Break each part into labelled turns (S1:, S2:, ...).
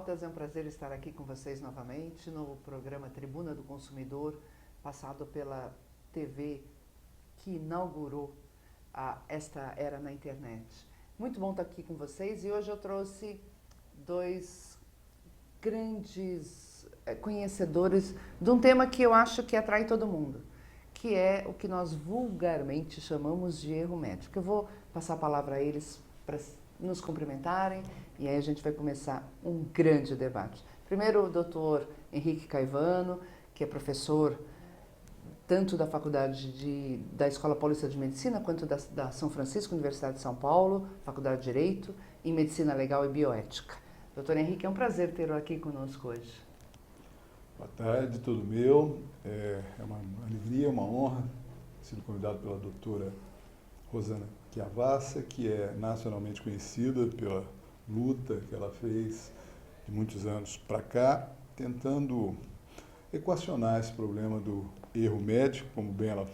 S1: internautas, é um prazer estar aqui com vocês novamente no programa Tribuna do Consumidor, passado pela TV que inaugurou esta era na internet. Muito bom estar aqui com vocês e hoje eu trouxe dois grandes conhecedores de um tema que eu acho que atrai todo mundo, que é o que nós vulgarmente chamamos de erro médico. Eu vou passar a palavra a eles para nos cumprimentarem e aí a gente vai começar um grande debate. Primeiro o doutor Henrique Caivano, que é professor tanto da Faculdade da Escola Paulista de Medicina quanto da São Francisco, Universidade de São Paulo, Faculdade de Direito, em Medicina Legal e Bioética. Doutor Henrique, é um prazer tê-lo aqui conosco hoje.
S2: Boa tarde, tudo meu. É uma alegria, uma honra ter sido convidado pela doutora Rosana Chiavassa, que é nacionalmente conhecida pela luta que ela fez de muitos anos para cá, tentando equacionar esse problema do erro médico, como bem ela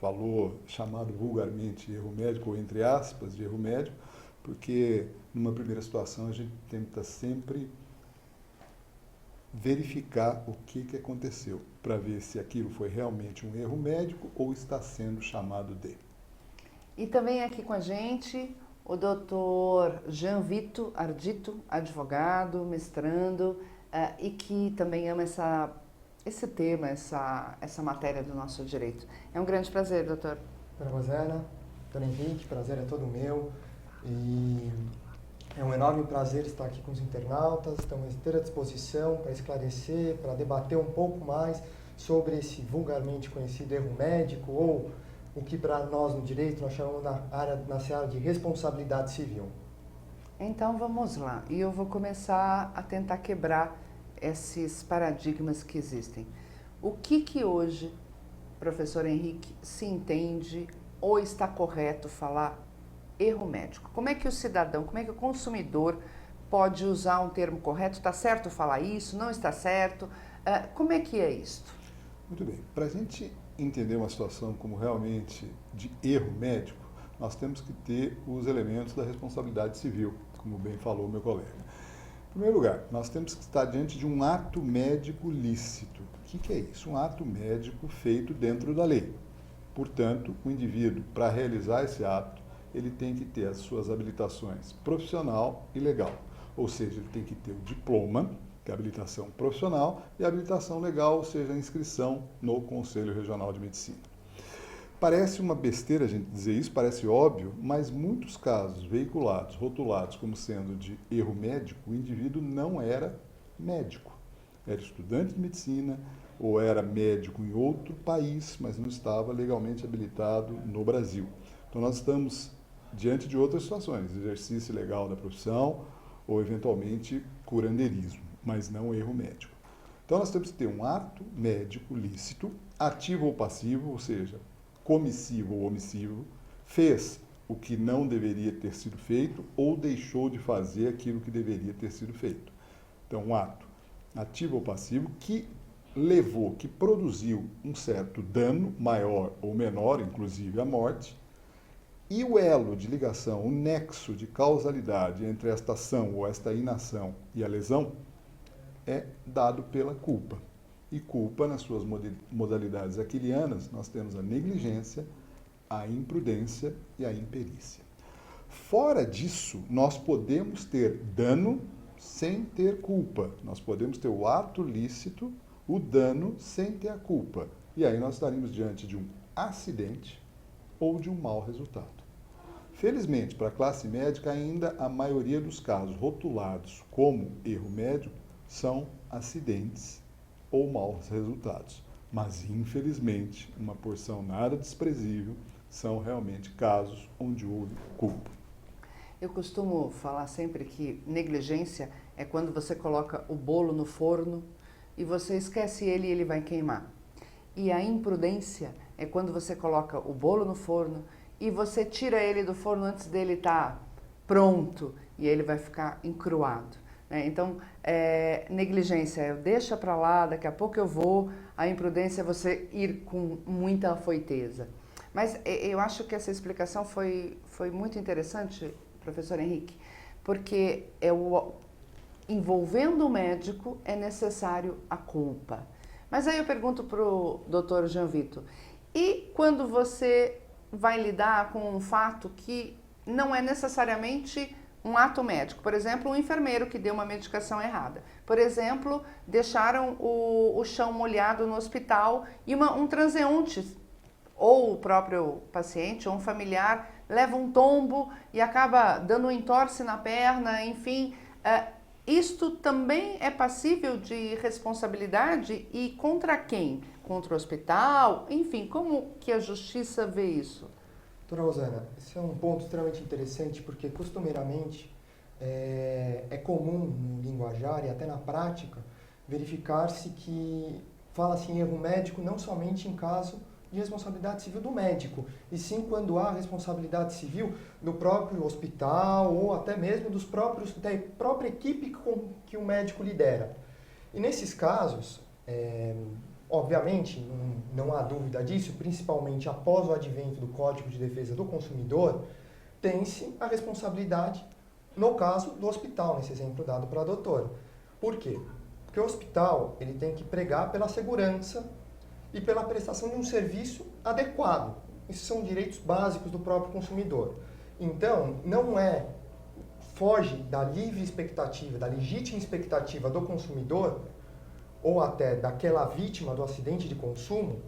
S2: falou, chamado vulgarmente erro médico, ou entre aspas, de erro médico, porque numa primeira situação a gente tenta sempre verificar o que aconteceu, para ver se aquilo foi realmente um erro médico ou está sendo chamado de.
S1: E também aqui com a gente o doutor Jean Vito Ardito, advogado, mestrando, e que também ama esse tema, essa matéria do nosso direito. É um grande prazer, doutor.
S3: Doutora Rosana, doutor Henrique, prazer é todo meu. E é um enorme prazer estar aqui com os internautas, estamos à inteira disposição para esclarecer, para debater um pouco mais sobre esse vulgarmente conhecido erro médico, ou o que para nós no direito nós chamamos na seara de responsabilidade civil.
S1: Então vamos lá, e eu vou começar a tentar quebrar esses paradigmas que existem. O que hoje, professor Henrique, se entende ou está correto falar erro médico? Como é que o cidadão, como é que o consumidor pode usar um termo correto? Está certo falar isso? Não está certo? Como é que é isto?
S2: Muito bem. Para a gente entender uma situação como realmente de erro médico, nós temos que ter os elementos da responsabilidade civil, como bem falou meu colega. Em primeiro lugar, nós temos que estar diante de um ato médico lícito. O que é isso? Um ato médico feito dentro da lei. Portanto, o indivíduo, para realizar esse ato, ele tem que ter as suas habilitações profissional e legal. Ou seja, ele tem que ter o diploma, que é a habilitação profissional, e a habilitação legal, ou seja, a inscrição no Conselho Regional de Medicina. Parece uma besteira a gente dizer isso, parece óbvio, mas muitos casos veiculados, rotulados como sendo de erro médico, o indivíduo não era médico. Era estudante de medicina ou era médico em outro país, mas não estava legalmente habilitado no Brasil. Então nós estamos diante de outras situações, exercício legal da profissão ou eventualmente curandeirismo, mas não erro médico. Então nós temos que ter um ato médico lícito, ativo ou passivo, ou seja, comissivo ou omissivo, fez o que não deveria ter sido feito ou deixou de fazer aquilo que deveria ter sido feito. Então, um ato ativo ou passivo que levou, que produziu um certo dano, maior ou menor, inclusive a morte, e o elo de ligação, o nexo de causalidade entre esta ação ou esta inação e a lesão é dado pela culpa. E culpa, nas suas modalidades aquilianas, nós temos a negligência, a imprudência e a imperícia. Fora disso, nós podemos ter dano sem ter culpa. Nós podemos ter o ato lícito, o dano sem ter a culpa. E aí nós estaríamos diante de um acidente ou de um mau resultado. Felizmente, para a classe médica, ainda a maioria dos casos rotulados como erro médico são acidentes ou maus resultados. Mas, infelizmente, uma porção nada desprezível são realmente casos onde houve culpa.
S1: Eu costumo falar sempre que negligência é quando você coloca o bolo no forno e você esquece ele e ele vai queimar. E a imprudência é quando você coloca o bolo no forno e você tira ele do forno antes dele estar pronto e ele vai ficar encruado. Então, negligência, deixa para lá, daqui a pouco eu vou. A imprudência é você ir com muita afoiteza. Mas eu acho que essa explicação foi muito interessante, professor Henrique, porque envolvendo o médico, é necessário a culpa. Mas aí eu pergunto para o doutor Jean Vitor, e quando você vai lidar com um fato que não é necessariamente um ato médico? Por exemplo, um enfermeiro que deu uma medicação errada. Por exemplo, deixaram o chão molhado no hospital e um transeunte, ou o próprio paciente, ou um familiar, leva um tombo e acaba dando um entorse na perna, enfim. Isto também é passível de responsabilidade e contra quem? Contra o hospital? Enfim, como que a justiça vê isso?
S3: Doutora Rosana, esse é um ponto extremamente interessante porque costumeiramente é comum no linguajar e até na prática verificar-se que fala-se em erro médico não somente em caso de responsabilidade civil do médico, e sim quando há responsabilidade civil do próprio hospital ou até mesmo da própria equipe que o médico lidera. E nesses casos, obviamente, não há dúvida disso, principalmente após o advento do Código de Defesa do Consumidor, tem-se a responsabilidade, no caso do hospital, nesse exemplo dado pela doutora. Por quê? Porque o hospital ele tem que pregar pela segurança e pela prestação de um serviço adequado. Esses são direitos básicos do próprio consumidor. Então, foge da livre expectativa, da legítima expectativa do consumidor, ou até daquela vítima do acidente de consumo,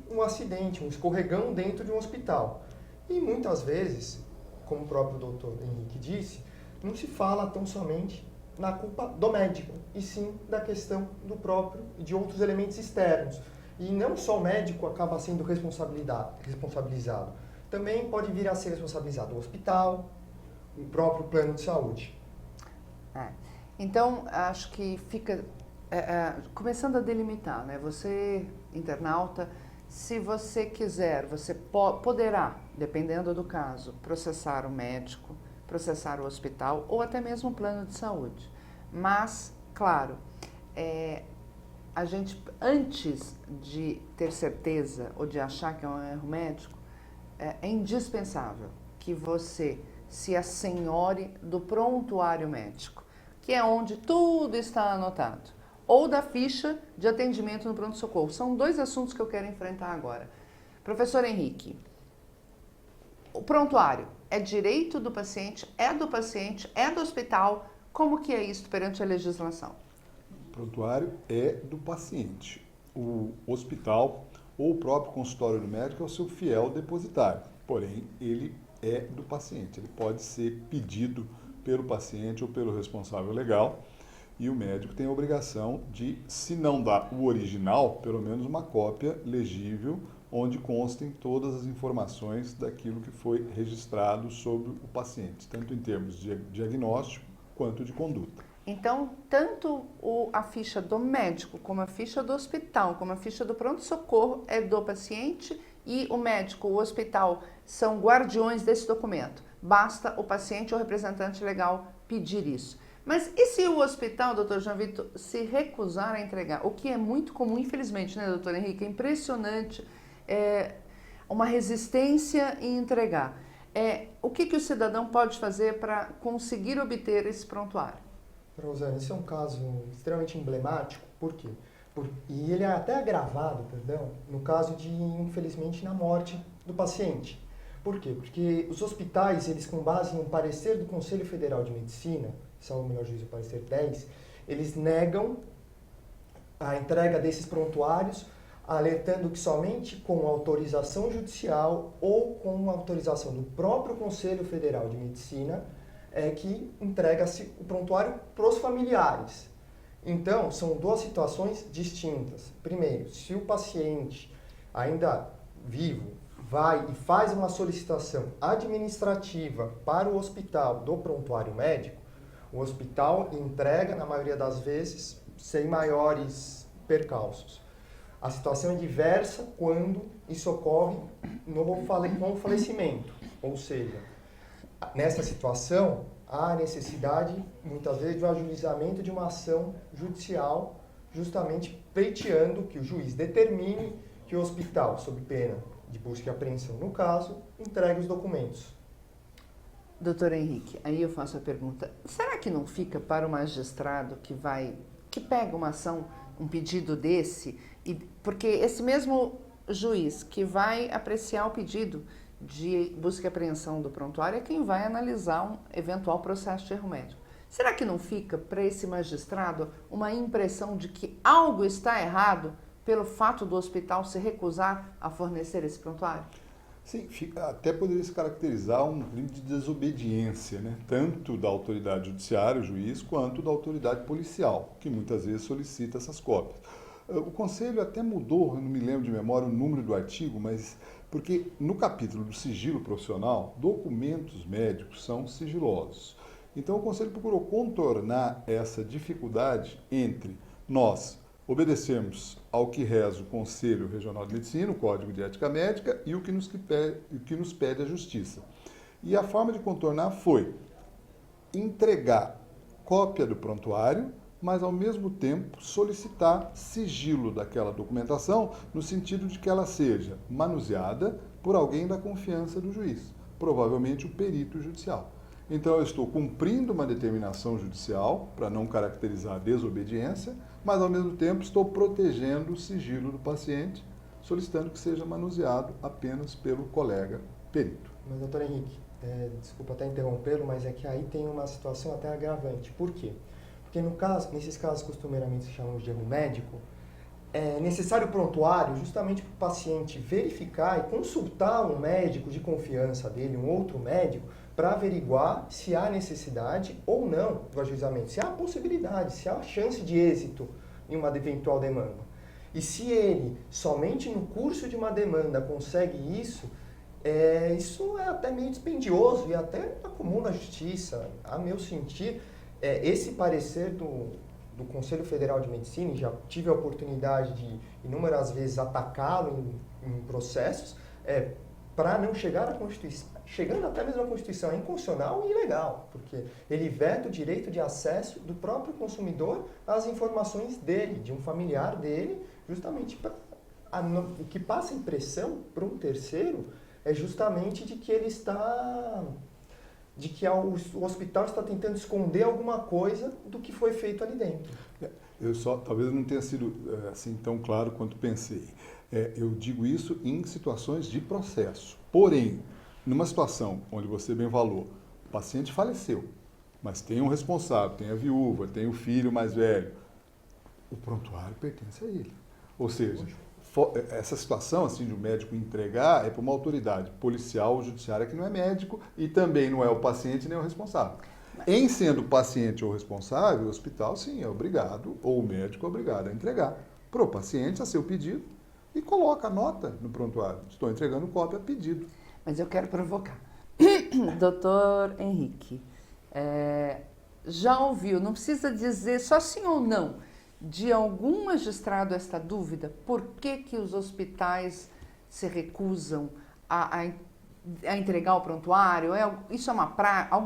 S3: um acidente, um escorregão dentro de um hospital. E muitas vezes, como o próprio doutor Henrique disse, não se fala tão somente na culpa do médico, e sim da questão do próprio e de outros elementos externos. E não só o médico acaba sendo responsabilizado, também pode vir a ser responsabilizado o hospital, o próprio plano de saúde.
S1: Então, acho que fica começando a delimitar, né? Você, internauta, se você quiser, você poderá, dependendo do caso, processar o médico, processar o hospital ou até mesmo o plano de saúde. Mas, claro, a gente, antes de ter certeza ou de achar que é um erro médico, é indispensável que você se assenhore do prontuário médico, que é onde tudo está anotado, ou da ficha de atendimento no pronto-socorro. São dois assuntos que eu quero enfrentar agora. Professor Henrique, o prontuário é direito do paciente, é do hospital? Como que é isso perante a legislação?
S2: O prontuário é do paciente. O hospital ou o próprio consultório do médico é o seu fiel depositário. Porém, ele é do paciente. Ele pode ser pedido pelo paciente ou pelo responsável legal. E o médico tem a obrigação de, se não dar o original, pelo menos uma cópia legível, onde constem todas as informações daquilo que foi registrado sobre o paciente, tanto em termos de diagnóstico quanto de conduta.
S1: Então, tanto a ficha do médico, como a ficha do hospital, como a ficha do pronto-socorro é do paciente, e o médico, o hospital são guardiões desse documento. Basta o paciente ou o representante legal pedir isso. Mas e se o hospital, doutor Jean Vitor, se recusar a entregar? O que é muito comum, infelizmente, né, doutor Henrique? É impressionante, uma resistência em entregar. O que o cidadão pode fazer para conseguir obter esse prontuário?
S3: Rosana, esse é um caso extremamente emblemático. Por quê? E ele é até agravado, no caso de, infelizmente, na morte do paciente. Por quê? Porque os hospitais, eles com base em um parecer do Conselho Federal de Medicina, salvo o melhor juízo, o parecer 10, eles negam a entrega desses prontuários, alertando que somente com autorização judicial ou com autorização do próprio Conselho Federal de Medicina é que entrega-se o prontuário para os familiares. Então, são duas situações distintas. Primeiro, se o paciente ainda vivo vai e faz uma solicitação administrativa para o hospital do prontuário médico, o hospital entrega, na maioria das vezes, sem maiores percalços. A situação é diversa quando isso ocorre com o falecimento. Ou seja, nessa situação, há necessidade, muitas vezes, de um ajuizamento de uma ação judicial, justamente pleiteando que o juiz determine que o hospital, sob pena de busca e apreensão no caso, entregue os documentos.
S1: Doutor Henrique, aí eu faço a pergunta, será que não fica para o magistrado que pega uma ação, um pedido desse, porque esse mesmo juiz que vai apreciar o pedido de busca e apreensão do prontuário é quem vai analisar um eventual processo de erro médico. Será que não fica para esse magistrado uma impressão de que algo está errado pelo fato do hospital se recusar a fornecer esse prontuário?
S2: Sim, até poderia se caracterizar um crime de desobediência, né? Tanto da autoridade judiciária, o juiz, quanto da autoridade policial, que muitas vezes solicita essas cópias. O Conselho até mudou, eu não me lembro de memória o número do artigo, mas porque no capítulo do sigilo profissional, documentos médicos são sigilosos. Então o Conselho procurou contornar essa dificuldade entre nós obedecermos ao que reza o Conselho Regional de Medicina, o Código de Ética Médica, e o que nos pede a Justiça. E a forma de contornar foi entregar cópia do prontuário, mas ao mesmo tempo solicitar sigilo daquela documentação, no sentido de que ela seja manuseada por alguém da confiança do juiz, provavelmente o perito judicial. Então eu estou cumprindo uma determinação judicial para não caracterizar a desobediência, mas ao mesmo tempo estou protegendo o sigilo do paciente, solicitando que seja manuseado apenas pelo colega perito.
S3: Mas, doutor Henrique, desculpa até interrompê-lo, mas é que aí tem uma situação até agravante. Por quê? Porque nesses casos costumeiramente chamamos de erro médico, é necessário prontuário justamente para o paciente verificar e consultar um médico de confiança dele, um outro médico, para averiguar se há necessidade ou não do ajuizamento, se há possibilidade, se há chance de êxito em uma eventual demanda. E se ele, somente no curso de uma demanda, consegue isso, isso é até meio dispendioso e até comum na justiça. A meu sentir, esse parecer do Conselho Federal de Medicina, e já tive a oportunidade de inúmeras vezes atacá-lo em processos, para não chegar à Constituição, chegando até mesmo à Constituição, é inconstitucional e ilegal, porque ele veta o direito de acesso do próprio consumidor às informações dele, de um familiar dele, justamente para o que passa a impressão para um terceiro é justamente de que o hospital está tentando esconder alguma coisa do que foi feito ali dentro.
S2: Talvez não tenha sido assim tão claro quanto pensei. Eu digo isso em situações de processo. Porém, numa situação onde você bem falou, o paciente faleceu, mas tem um responsável, tem a viúva, tem o filho mais velho, o prontuário pertence a ele. Ou seja, essa situação assim de um médico entregar é para uma autoridade policial ou judiciária que não é médico e também não é o paciente nem o responsável. Em sendo o paciente ou o responsável, o hospital sim é obrigado, ou o médico é obrigado a entregar para o paciente a seu pedido e coloca a nota no prontuário. Estou entregando cópia a pedido.
S1: Mas eu quero provocar. Doutor Henrique, já ouviu, não precisa dizer só sim ou não, de algum magistrado esta dúvida? Por que os hospitais se recusam a entregar o prontuário? Isso é uma prática?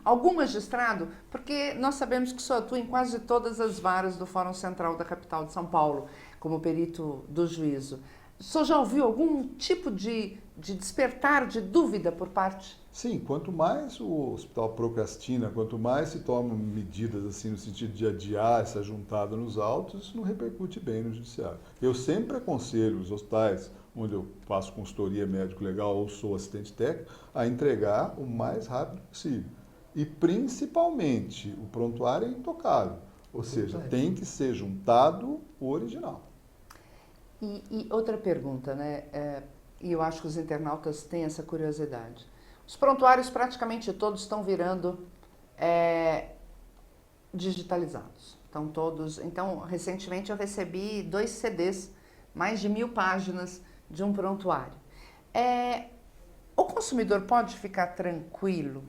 S1: Algum magistrado? Porque nós sabemos que o senhor atua em quase todas as varas do Fórum Central da capital de São Paulo, como perito do juízo. O senhor já ouviu algum tipo de despertar de dúvida por parte?
S2: Sim, quanto mais o hospital procrastina, quanto mais se tomam medidas assim no sentido de adiar essa juntada nos autos, isso não repercute bem no judiciário. Eu sempre aconselho os hospitais onde eu faço consultoria médico-legal ou sou assistente técnico, a entregar o mais rápido possível. E principalmente, o prontuário é intocável, ou seja, tem que ser juntado o original.
S1: E outra pergunta, né? E eu acho que os internautas têm essa curiosidade. Os prontuários praticamente todos estão virando digitalizados. Estão todos. Então, recentemente eu recebi 2 CDs, mais de 1000 páginas de um prontuário. O consumidor pode ficar tranquilo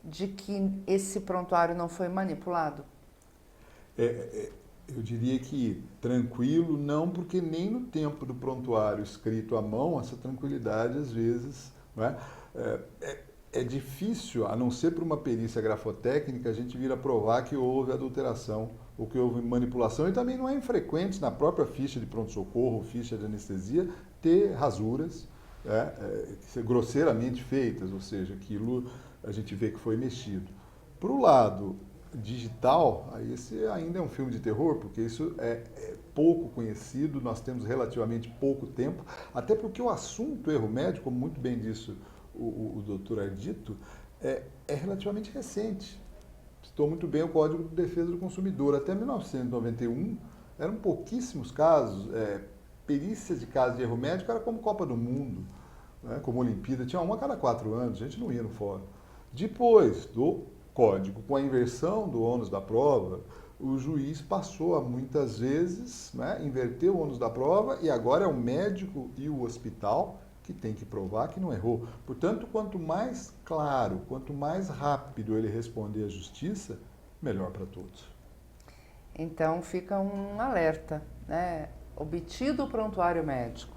S1: de que esse prontuário não foi manipulado?
S2: Eu diria que tranquilo não, porque nem no tempo do prontuário escrito à mão, essa tranquilidade às vezes, não é? É difícil, a não ser por uma perícia grafotécnica, a gente vir a provar que houve adulteração ou que houve manipulação, e também não é infrequente na própria ficha de pronto-socorro, ficha de anestesia, ter rasuras grosseiramente feitas, ou seja, aquilo a gente vê que foi mexido. Para o lado digital, aí esse ainda é um filme de terror, porque isso é pouco conhecido, nós temos relativamente pouco tempo, até porque o assunto erro médico, como muito bem disse o doutor Ardito, é relativamente recente. Citou muito bem o Código de Defesa do Consumidor. Até 1991, eram pouquíssimos casos, perícias de casos de erro médico era como Copa do Mundo, né, como Olimpíada, tinha uma a cada 4 anos, a gente não ia no fórum. Depois do Código, com a inversão do ônus da prova, o juiz passou a muitas vezes, né, inverter o ônus da prova e agora é o médico e o hospital que tem que provar que não errou. Portanto, quanto mais claro, quanto mais rápido ele responder à justiça, melhor para todos.
S1: Então fica um alerta, né? Obtido o prontuário médico,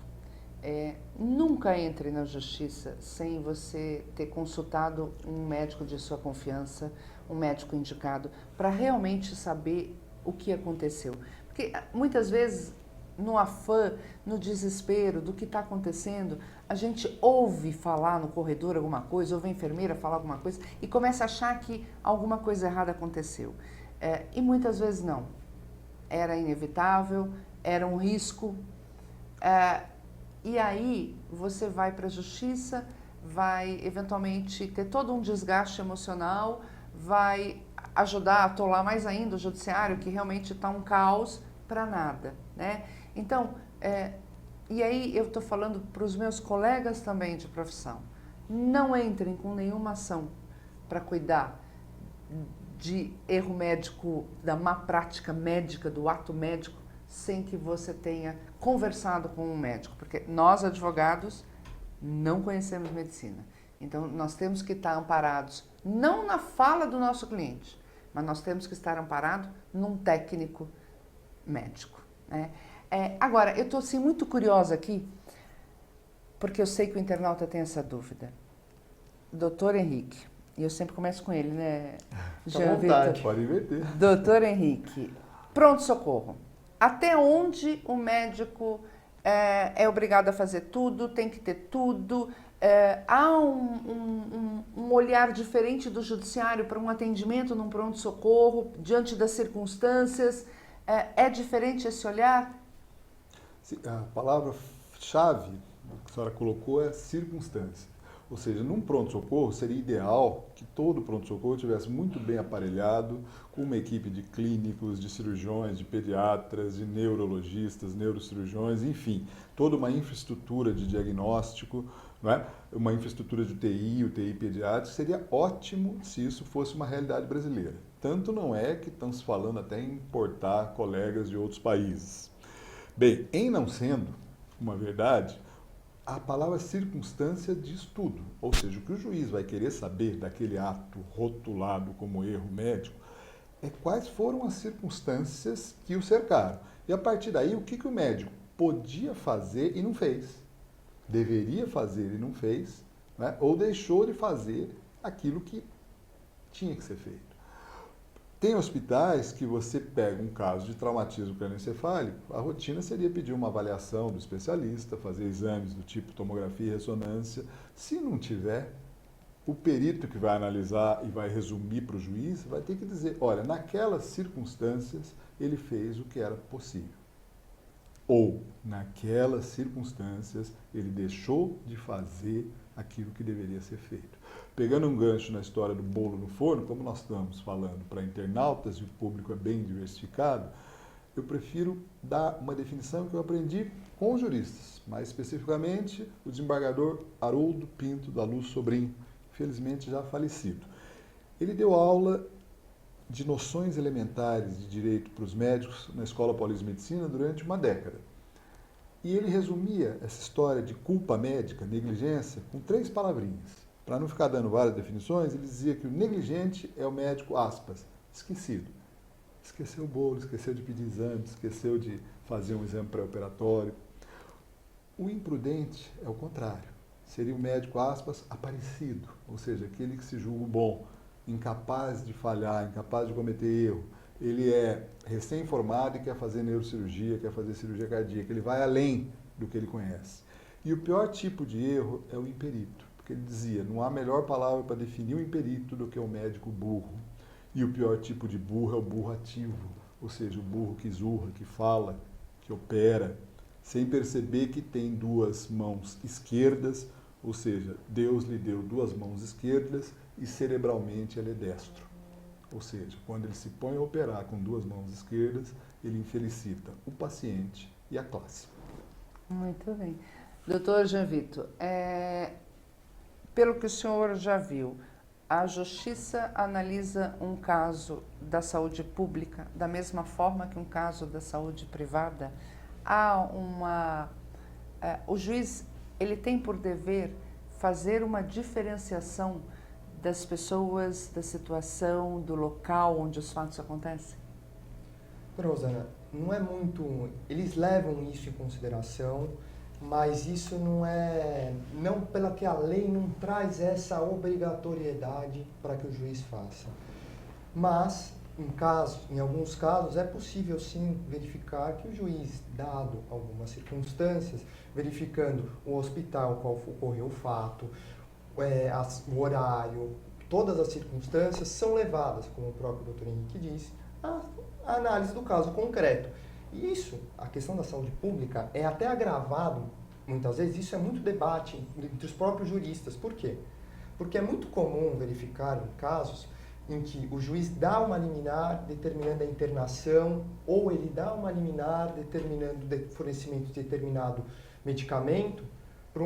S1: nunca entre na justiça sem você ter consultado um médico de sua confiança, um médico indicado, para realmente saber o que aconteceu. Porque muitas vezes, no afã, no desespero do que está acontecendo, a gente ouve falar no corredor alguma coisa, ouve a enfermeira falar alguma coisa e começa a achar que alguma coisa errada aconteceu. E muitas vezes não. Era inevitável, era um risco. E aí você vai para a justiça, vai eventualmente ter todo um desgaste emocional, vai ajudar a atolar mais ainda o judiciário, que realmente está um caos para nada, né? Então, e aí eu estou falando para os meus colegas também de profissão, não entrem com nenhuma ação para cuidar de erro médico, da má prática médica, do ato médico, sem que você tenha conversado com um médico, porque nós, advogados, não conhecemos medicina. Então, nós temos que estar amparados, não na fala do nosso cliente, mas nós temos que estar amparados num técnico médico, né? Agora, eu estou assim, muito curiosa aqui, porque eu sei que o internauta tem essa dúvida. Doutor Henrique, e eu sempre começo com ele, né,
S3: Jean Vitor?
S2: Pode inverter.
S1: Doutor Henrique, pronto-socorro. Até onde o médico é obrigado a fazer tudo, tem que ter tudo? Há um olhar diferente do judiciário para um atendimento num pronto-socorro, diante das circunstâncias? É diferente esse olhar?
S2: A palavra-chave que a senhora colocou é circunstância. Ou seja, num pronto-socorro seria ideal que todo pronto-socorro estivesse muito bem aparelhado, com uma equipe de clínicos, de cirurgiões, de pediatras, de neurologistas, neurocirurgiões, enfim, toda uma infraestrutura de diagnóstico, não é? Uma infraestrutura de UTI pediátrica. Seria ótimo se isso fosse uma realidade brasileira. Tanto não é que estamos falando até em importar colegas de outros países. Bem, em não sendo uma verdade, a palavra circunstância diz tudo. Ou seja, o que o juiz vai querer saber daquele ato rotulado como erro médico é quais foram as circunstâncias que o cercaram. E a partir daí, o que o médico podia fazer e não fez. Deveria fazer e não fez, né? Ou deixou de fazer aquilo que tinha que ser feito. Tem hospitais que você pega um caso de traumatismo crânioencefálico, a rotina seria pedir uma avaliação do especialista, fazer exames do tipo tomografia e ressonância. Se não tiver, o perito que vai analisar e vai resumir para o juiz vai ter que dizer, olha, naquelas circunstâncias ele fez o que era possível. Ou, naquelas circunstâncias, ele deixou de fazer aquilo que deveria ser feito. Pegando um gancho na história do bolo no forno, como nós estamos falando para internautas e o público é bem diversificado, eu prefiro dar uma definição que eu aprendi com os juristas, mais especificamente o desembargador Haroldo Pinto da Luz Sobrinho, infelizmente já falecido. Ele deu aula de noções elementares de direito para os médicos na Escola Paulista de Medicina durante uma década. E ele resumia essa história de culpa médica, negligência, com 3 palavrinhas. Para não ficar dando várias definições, ele dizia que o negligente é o médico, aspas, esquecido. Esqueceu o bolo, esqueceu de pedir exame, esqueceu de fazer um exame pré-operatório. O imprudente é o contrário. Seria o médico, aspas, aparecido, ou seja, aquele que se julga bom, incapaz de falhar, incapaz de cometer erro. Ele é recém-formado e quer fazer neurocirurgia, quer fazer cirurgia cardíaca. Ele vai além do que ele conhece. E o pior tipo de erro é o imperito. porque ele dizia, não há melhor palavra para definir o imperito do que o médico burro. E o pior tipo de burro é o burro ativo, ou seja, o burro que zurra, que fala, que opera, sem perceber que tem duas mãos esquerdas, ou seja, Deus lhe deu duas mãos esquerdas e cerebralmente ele é destro. Ou seja, quando ele se põe a operar com duas mãos esquerdas, ele infelicita o paciente e a classe.
S1: Muito bem. Doutor Jean Vitor, pelo que o senhor já viu, a Justiça analisa um caso da saúde pública da mesma forma que um caso da saúde privada? O juiz, ele tem por dever fazer uma diferenciação das pessoas, da situação, do local onde os fatos acontecem?
S3: Rosana, não é muito... Eles levam isso em consideração, mas isso não pela que a lei não traz essa obrigatoriedade para que o juiz faça. Mas, em alguns casos, é possível sim verificar que o juiz, dado algumas circunstâncias, verificando o hospital qual ocorreu o fato, o horário, todas as circunstâncias são levadas, como o próprio doutor Henrique disse, à análise do caso concreto. E isso, a questão da saúde pública, é até agravado, muitas vezes, isso é muito debate entre os próprios juristas. Por quê? Porque é muito comum verificar em casos em que o juiz dá uma liminar determinando a internação, ou ele dá uma liminar determinando o fornecimento de determinado medicamento para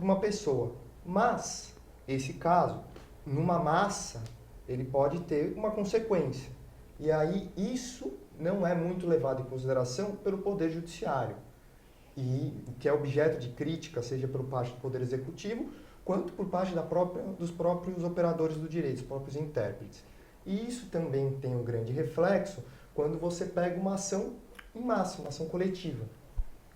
S3: uma pessoa. Mas, esse caso, numa massa, ele pode ter uma consequência. E aí, isso não é muito levado em consideração pelo Poder Judiciário, e que é objeto de crítica, seja por parte do Poder Executivo, quanto por parte dos próprios operadores do direito, os próprios intérpretes. E isso também tem um grande reflexo quando você pega uma ação em massa, uma ação coletiva.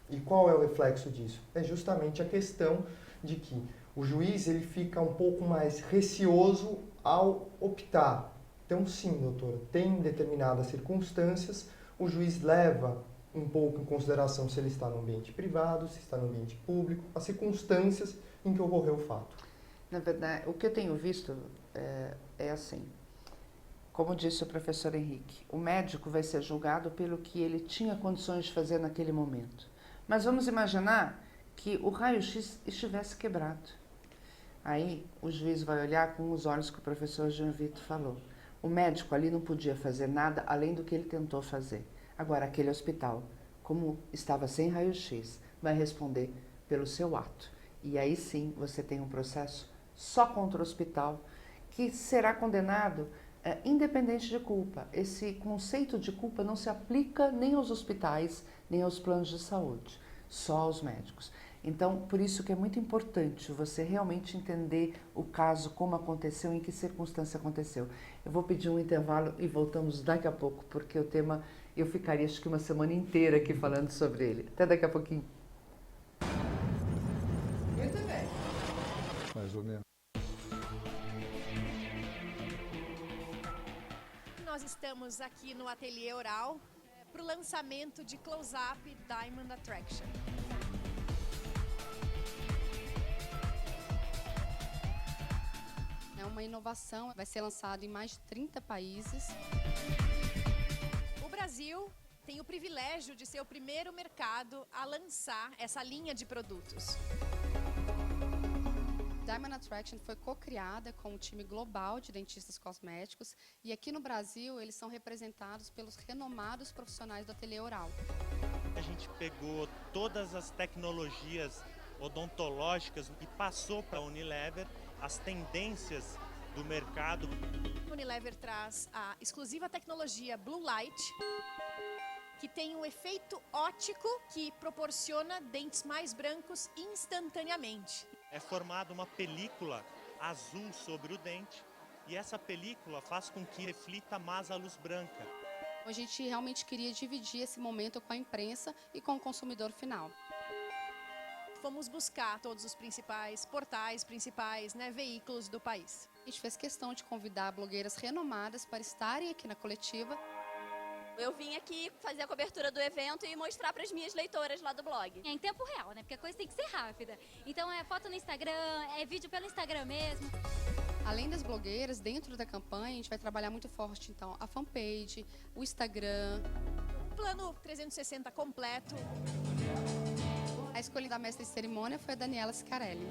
S3: E qual é o reflexo disso? É justamente a questão de que o juiz ele fica um pouco mais receoso ao optar. Então, sim, doutora, tem determinadas circunstâncias, o juiz leva um pouco em consideração se ele está no ambiente privado, se está no ambiente público, as circunstâncias em que ocorreu o fato.
S1: Na verdade, o que eu tenho visto é assim, como disse o professor Henrique, o médico vai ser julgado pelo que ele tinha condições de fazer naquele momento. Mas vamos imaginar que o raio-x estivesse quebrado. Aí o juiz vai olhar com os olhos que o professor Jean Vitor falou. O médico ali não podia fazer nada além do que ele tentou fazer. Agora, aquele hospital, como estava sem raio-x, vai responder pelo seu ato. E aí sim você tem um processo só contra o hospital, que será condenado independente de culpa. Esse conceito de culpa não se aplica nem aos hospitais, nem aos planos de saúde, só aos médicos. Então, por isso que é muito importante você realmente entender o caso, como aconteceu, em que circunstância aconteceu. Eu vou pedir um intervalo e voltamos daqui a pouco, porque o tema, eu ficaria acho que uma semana inteira aqui falando sobre ele. Até daqui a pouquinho. Muito bem.
S2: Mais ou menos.
S4: Nós estamos aqui no Ateliê Oral para o lançamento de Close-Up Diamond Attraction.
S5: É uma inovação, vai ser lançado em mais de 30 países.
S4: O Brasil tem o privilégio de ser o primeiro mercado a lançar essa linha de produtos.
S5: Diamond Attraction foi co-criada com um time global de dentistas cosméticos e aqui no Brasil eles são representados pelos renomados profissionais do Ateliê Oral.
S6: A gente pegou todas as tecnologias odontológicas e passou para a Unilever as tendências do mercado.
S4: A Unilever traz a exclusiva tecnologia Blue Light, que tem um efeito óptico que proporciona dentes mais brancos instantaneamente.
S6: É formada uma película azul sobre o dente e essa película faz com que reflita mais a luz branca.
S5: A gente realmente queria dividir esse momento com a imprensa e com o consumidor final.
S4: Fomos buscar todos os principais portais, veículos do país.
S5: A gente fez questão de convidar blogueiras renomadas para estarem aqui na coletiva.
S7: Eu vim aqui fazer a cobertura do evento e mostrar para as minhas leitoras lá do blog.
S8: É em tempo real, né? Porque a coisa tem que ser rápida. Então é foto no Instagram, é vídeo pelo Instagram mesmo.
S5: Além das blogueiras, dentro da campanha, a gente vai trabalhar muito forte, então, a fanpage, o Instagram.
S4: Plano 360 completo.
S5: A escolha da mestra de cerimônia foi a Daniela Scarelli.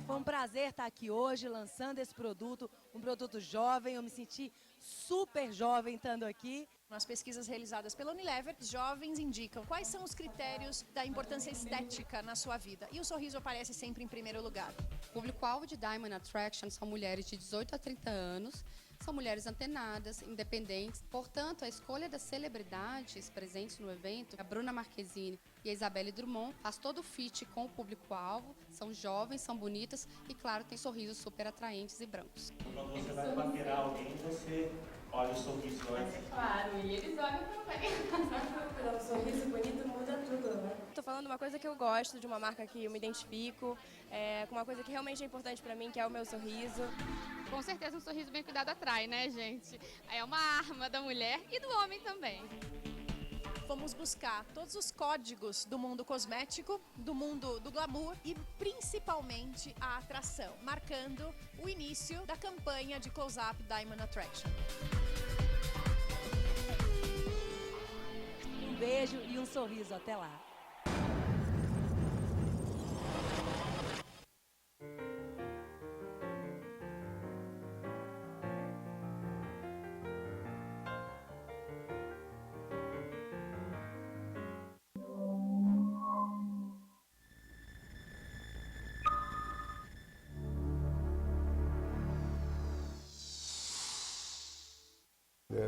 S9: Foi um prazer estar aqui hoje lançando esse produto, um produto jovem. Eu me senti super jovem estando aqui.
S4: Nas pesquisas realizadas pela Unilever, jovens indicam quais são os critérios da importância estética na sua vida. E o sorriso aparece sempre em primeiro lugar.
S5: O público-alvo de Diamond Attraction são mulheres de 18 a 30 anos, são mulheres antenadas, independentes. Portanto, a escolha das celebridades presentes no evento, a Bruna Marquezine e a Isabelle Drummond, faz todo o fit com o público-alvo, são jovens, são bonitas e, claro, tem sorrisos super atraentes e brancos.
S6: Quando você vai paquerar alguém, você olha o sorriso antes.
S10: Claro, e eles olham também.
S11: Um sorriso bonito muda tudo, né?
S10: Tô falando uma coisa que eu gosto, de uma marca que eu me identifico, com uma coisa que realmente é importante pra mim, que é o meu sorriso.
S12: Com certeza um sorriso bem cuidado atrai, né, gente? É uma arma da mulher e do homem também.
S4: Fomos buscar todos os códigos do mundo cosmético, do mundo do glamour e principalmente a atração, marcando o início da campanha de Close-Up Diamond Attraction.
S9: Um beijo e um sorriso. Até lá.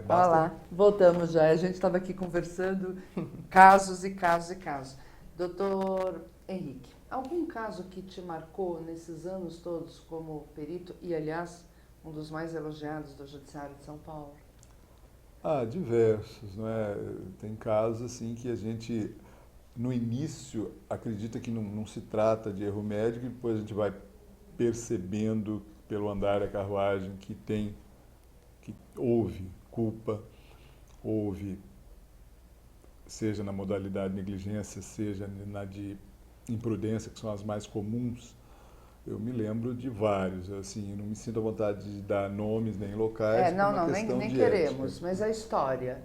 S1: Olá, voltamos já. A gente estava aqui conversando casos e casos e casos. Doutor Henrique, algum caso que te marcou nesses anos todos como perito e, aliás, um dos mais elogiados do Judiciário de São Paulo?
S2: Diversos, não é? Tem casos assim que a gente, no início, acredita que não se trata de erro médico e depois a gente vai percebendo pelo andar da carruagem que houve culpa, houve, seja na modalidade de negligência, seja na de imprudência, que são as mais comuns. Eu me lembro de vários, assim, não me sinto à vontade de dar nomes nem locais.
S1: Nem queremos, ética. Mas a história.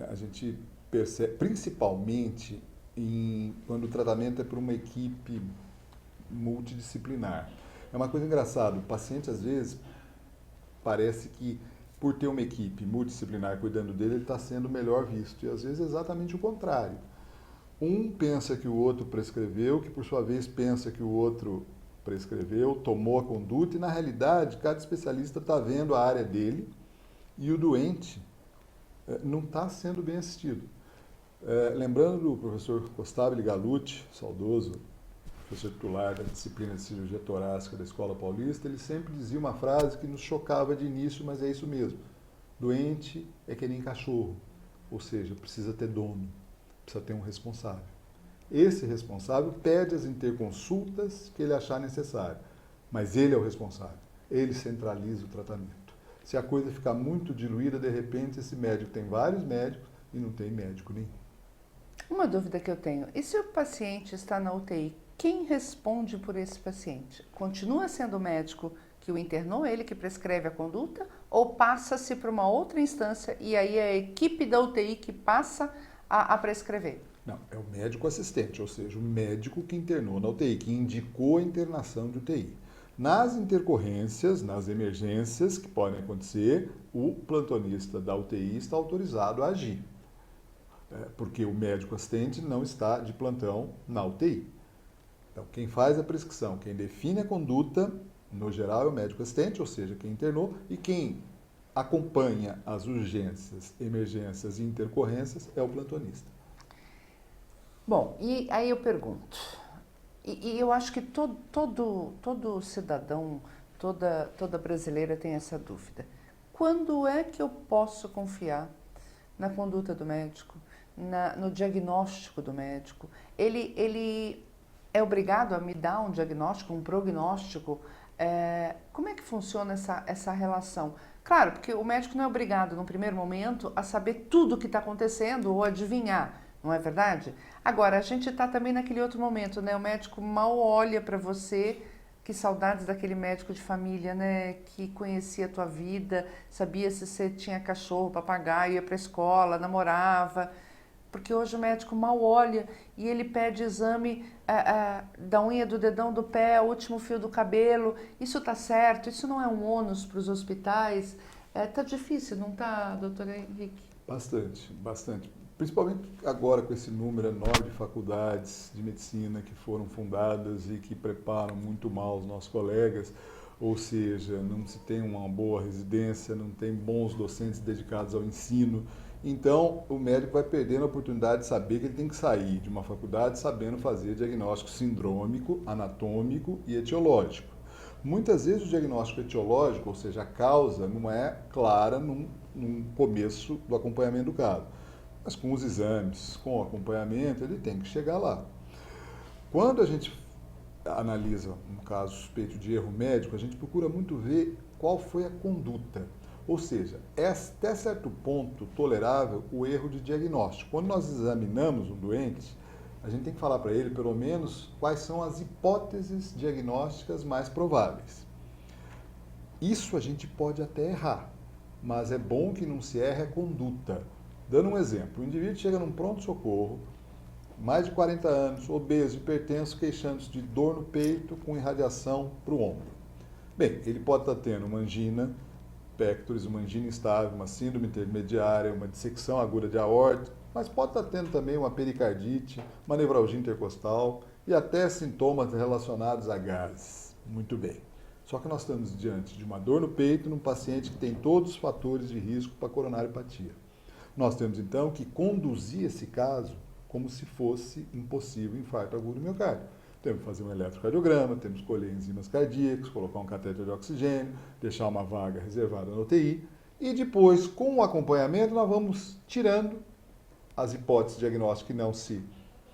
S2: A gente percebe, principalmente quando o tratamento é por uma equipe multidisciplinar. É uma coisa engraçada, o paciente às vezes parece que por ter uma equipe multidisciplinar cuidando dele, ele está sendo melhor visto. E às vezes é exatamente o contrário. Um pensa que o outro prescreveu, que por sua vez pensa que o outro prescreveu, tomou a conduta, e na realidade cada especialista está vendo a área dele e o doente não está sendo bem assistido. Lembrando do professor Costabile Gallucci, saudoso professor titular da disciplina de cirurgia torácica da Escola Paulista, ele sempre dizia uma frase que nos chocava de início, mas é isso mesmo. Doente é que nem cachorro, ou seja, precisa ter dono, precisa ter um responsável. Esse responsável pede as interconsultas que ele achar necessário, mas ele é o responsável, ele centraliza o tratamento. Se a coisa ficar muito diluída, de repente esse médico tem vários médicos e não tem médico nenhum.
S1: Uma dúvida que eu tenho, e se o paciente está na UTI, quem responde por esse paciente? Continua sendo o médico que o internou, ele que prescreve a conduta, ou passa-se para uma outra instância e aí é a equipe da UTI que passa a prescrever?
S2: Não, é o médico assistente, ou seja, o médico que internou na UTI, que indicou a internação de UTI. Nas intercorrências, nas emergências que podem acontecer, o plantonista da UTI está autorizado a agir, porque o médico assistente não está de plantão na UTI. Então, quem faz a prescrição, quem define a conduta, no geral, é o médico assistente, ou seja, quem internou, e quem acompanha as urgências, emergências e intercorrências é o plantonista.
S1: Bom, e aí eu pergunto, e eu acho que todo cidadão, toda brasileira tem essa dúvida. Quando é que eu posso confiar na conduta do médico, no diagnóstico do médico? Ele é obrigado a me dar um diagnóstico, um prognóstico? Como é que funciona essa relação? Claro, porque o médico não é obrigado, num primeiro momento, a saber tudo o que está acontecendo ou adivinhar, não é verdade? Agora, a gente está também naquele outro momento, né? O médico mal olha para você, que saudades daquele médico de família, né? Que conhecia a tua vida, sabia se você tinha cachorro, papagaio, ia para a escola, namorava. Porque hoje o médico mal olha e ele pede exame da unha do dedão do pé, o último fio do cabelo. Isso está certo? Isso não é um ônus para os hospitais? Está difícil, não está, doutor Henrique?
S2: Bastante, bastante. Principalmente agora com esse número enorme de faculdades de medicina que foram fundadas e que preparam muito mal os nossos colegas, ou seja, não se tem uma boa residência, não tem bons docentes dedicados ao ensino. Então, o médico vai perdendo a oportunidade de saber que ele tem que sair de uma faculdade sabendo fazer diagnóstico sindrômico, anatômico e etiológico. Muitas vezes o diagnóstico etiológico, ou seja, a causa, não é clara num começo do acompanhamento do caso. Mas com os exames, com o acompanhamento, ele tem que chegar lá. Quando a gente analisa um caso suspeito de erro médico, a gente procura muito ver qual foi a conduta. Ou seja, é até certo ponto tolerável o erro de diagnóstico. Quando nós examinamos um doente, a gente tem que falar para ele, pelo menos, quais são as hipóteses diagnósticas mais prováveis. Isso a gente pode até errar, mas é bom que não se erre a conduta. Dando um exemplo, o indivíduo chega num pronto-socorro, mais de 40 anos, obeso, hipertenso, queixando-se de dor no peito com irradiação para o ombro. Bem, ele pode estar tendo uma angina pectoris, uma angina instável, uma síndrome intermediária, uma dissecção aguda de aorta, mas pode estar tendo também uma pericardite, uma nevralgia intercostal e até sintomas relacionados a gases. Muito bem. Só que nós estamos diante de uma dor no peito num paciente que tem todos os fatores de risco para coronariopatia. Nós temos então que conduzir esse caso como se fosse um possível infarto agudo do miocárdio. Temos que fazer um eletrocardiograma, temos que colher enzimas cardíacas, colocar um catéter de oxigênio, deixar uma vaga reservada na UTI e depois, com o acompanhamento, nós vamos tirando as hipóteses diagnósticas que não se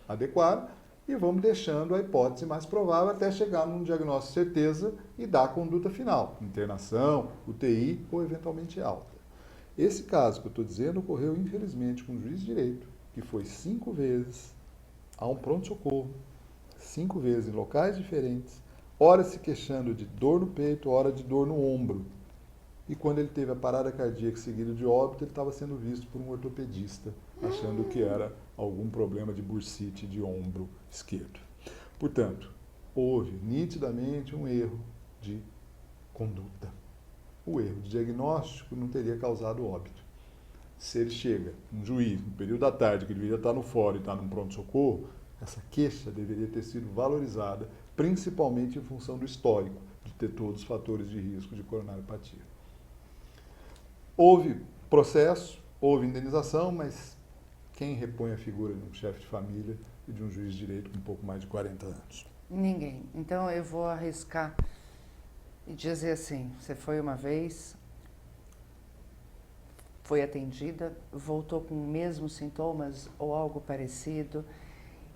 S2: adequaram e vamos deixando a hipótese mais provável até chegar num diagnóstico de certeza e dar a conduta final, internação, UTI ou eventualmente alta. Esse caso que eu estou dizendo ocorreu, infelizmente, com um juiz de direito, que foi 5 vezes a um pronto-socorro, 5 vezes em locais diferentes, ora se queixando de dor no peito, ora de dor no ombro. E quando ele teve a parada cardíaca seguida de óbito, ele estava sendo visto por um ortopedista, achando que era algum problema de bursite de ombro esquerdo. Portanto, houve nitidamente um erro de conduta. O erro de diagnóstico não teria causado óbito. Se ele chega, um juiz, no período da tarde, que ele deveria estar no fórum e está num pronto-socorro, essa queixa deveria ter sido valorizada, principalmente em função do histórico, de ter todos os fatores de risco de coronariopatia. Houve processo, houve indenização, mas quem repõe a figura de um chefe de família e de um juiz de direito com um pouco mais de 40 anos?
S1: Ninguém. Então eu vou arriscar e dizer assim, você foi uma vez, foi atendida, voltou com os mesmos sintomas ou algo parecido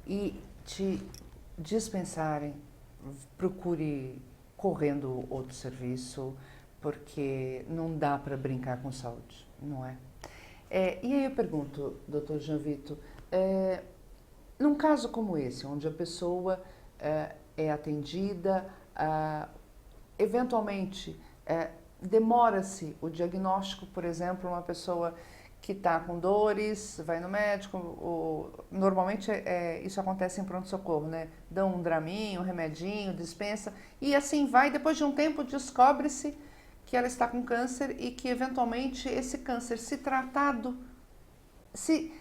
S1: e te dispensarem, procure correndo outro serviço, porque não dá para brincar com saúde, não é? E aí eu pergunto, doutor Jean Vito, num caso como esse, onde a pessoa é atendida, eventualmente demora-se o diagnóstico, por exemplo, uma pessoa que está com dores, vai no médico, normalmente isso acontece em pronto-socorro, né? Dão um draminho, um remedinho, dispensa, e assim vai, depois de um tempo descobre-se que ela está com câncer e que eventualmente esse câncer, se tratado, se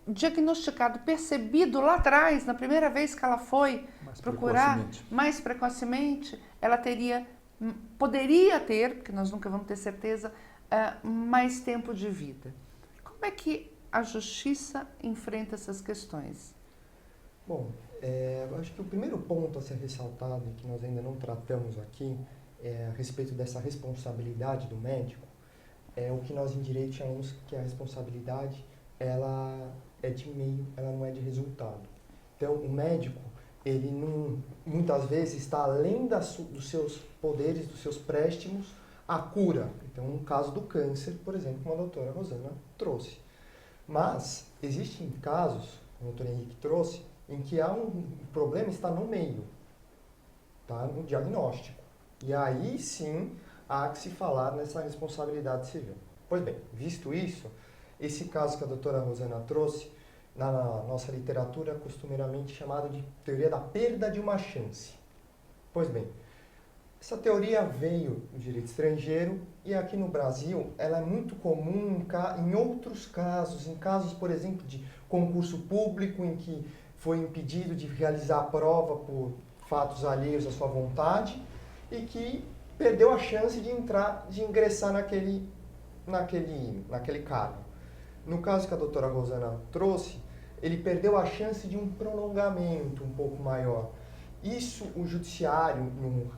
S1: diagnosticado, percebido lá atrás, na primeira vez que ela foi procurar, mais precocemente, ela poderia ter, porque nós nunca vamos ter certeza, mais tempo de vida. Como é que a justiça enfrenta essas questões?
S3: Bom, eu acho que o primeiro ponto a ser ressaltado, e que nós ainda não tratamos aqui, a respeito dessa responsabilidade do médico, é o que nós em direito chamamos que a responsabilidade ela é de meio, ela não é de resultado. Então, o médico, ele muitas vezes está além dos seus poderes, dos seus préstimos, a cura. Então, no caso do câncer, por exemplo, como a doutora Rosana trouxe. Mas existem casos, como o doutor Henrique trouxe, em que há o problema está no meio, tá? No diagnóstico. E aí sim há que se falar nessa responsabilidade civil. Pois bem, visto isso, esse caso que a doutora Rosana trouxe, na nossa literatura, é costumeiramente chamado de teoria da perda de uma chance. Pois bem, essa teoria veio do direito estrangeiro e aqui no Brasil ela é muito comum em outros casos, em casos, por exemplo, de concurso público em que foi impedido de realizar a prova por fatos alheios à sua vontade e que perdeu a chance de ingressar naquele cargo. No caso que a doutora Rosana trouxe, ele perdeu a chance de um prolongamento um pouco maior. Isso, o judiciário,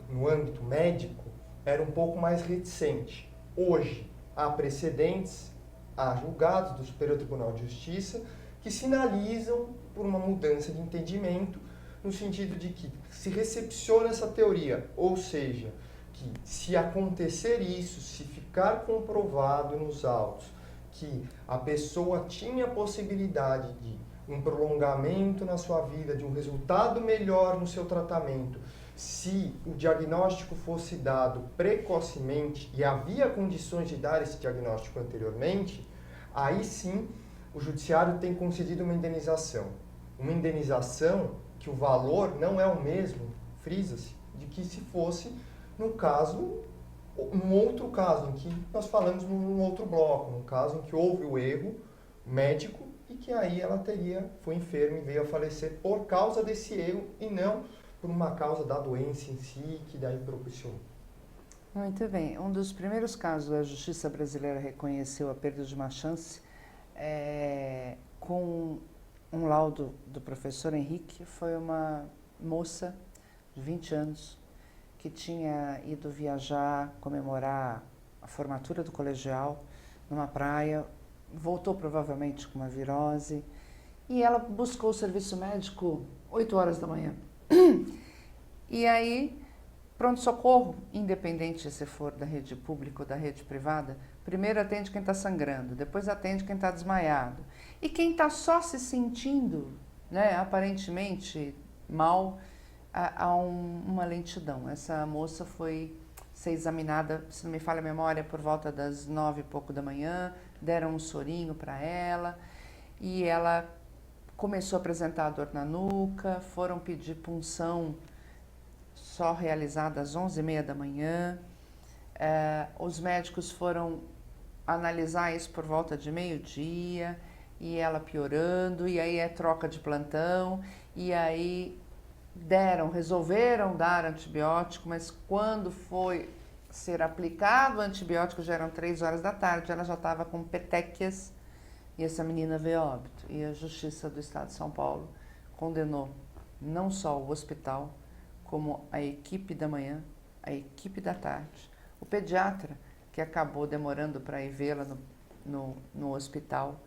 S3: no âmbito médico, era um pouco mais reticente. Hoje, há precedentes, há julgados do Superior Tribunal de Justiça que sinalizam por uma mudança de entendimento no sentido de que se recepciona essa teoria, ou seja, que se acontecer isso, se ficar comprovado nos autos que a pessoa tinha a possibilidade de um prolongamento na sua vida, de um resultado melhor no seu tratamento, se o diagnóstico fosse dado precocemente e havia condições de dar esse diagnóstico anteriormente, aí sim o judiciário tem concedido uma indenização. Uma indenização que o valor não é o mesmo, frisa-se, de que se fosse num outro caso, em que nós falamos num outro bloco, num caso em que houve o erro médico e que aí ela foi enferma e veio a falecer por causa desse erro e não por uma causa da doença em si, que daí propiciou.
S1: Muito bem. Um dos primeiros casos a Justiça Brasileira reconheceu a perda de uma chance com um laudo do professor Henrique. Foi uma moça de 20 anos que tinha ido viajar, comemorar a formatura do colegial numa praia, voltou provavelmente com uma virose e ela buscou o serviço médico 8 horas da manhã. E aí, pronto-socorro, independente se for da rede pública ou da rede privada, primeiro atende quem está sangrando, depois atende quem está desmaiado. E quem está só se sentindo, né, aparentemente mal, há uma lentidão. Essa moça foi ser examinada, se não me falha a memória, por volta das 9 e pouco da manhã, deram um sorinho para ela e ela começou a apresentar dor na nuca, foram pedir punção só realizada às 11h30 da manhã. Os médicos foram analisar isso por volta de meio-dia e ela piorando, e aí troca de plantão, e aí resolveram dar antibiótico, mas quando foi ser aplicado o antibiótico já eram 3 horas da tarde, ela já estava com petequias e essa menina veio a óbito. E a Justiça do Estado de São Paulo condenou não só o hospital, como a equipe da manhã, a equipe da tarde, o pediatra que acabou demorando para ir vê-la no hospital,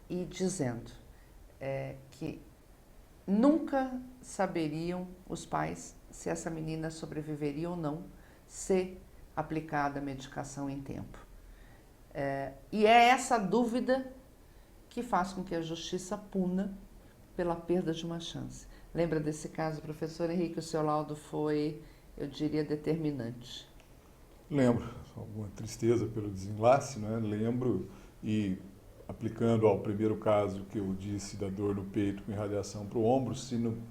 S1: e dizendo que nunca saberiam os pais se essa menina sobreviveria ou não se aplicada a medicação em tempo. E é essa dúvida que faz com que a justiça puna pela perda de uma chance. Lembra desse caso, professor Henrique? O seu laudo foi, eu diria, determinante.
S2: Lembro, alguma tristeza pelo desenlace, né? Lembro, e aplicando ao primeiro caso que eu disse da dor no peito com irradiação para o ombro, se no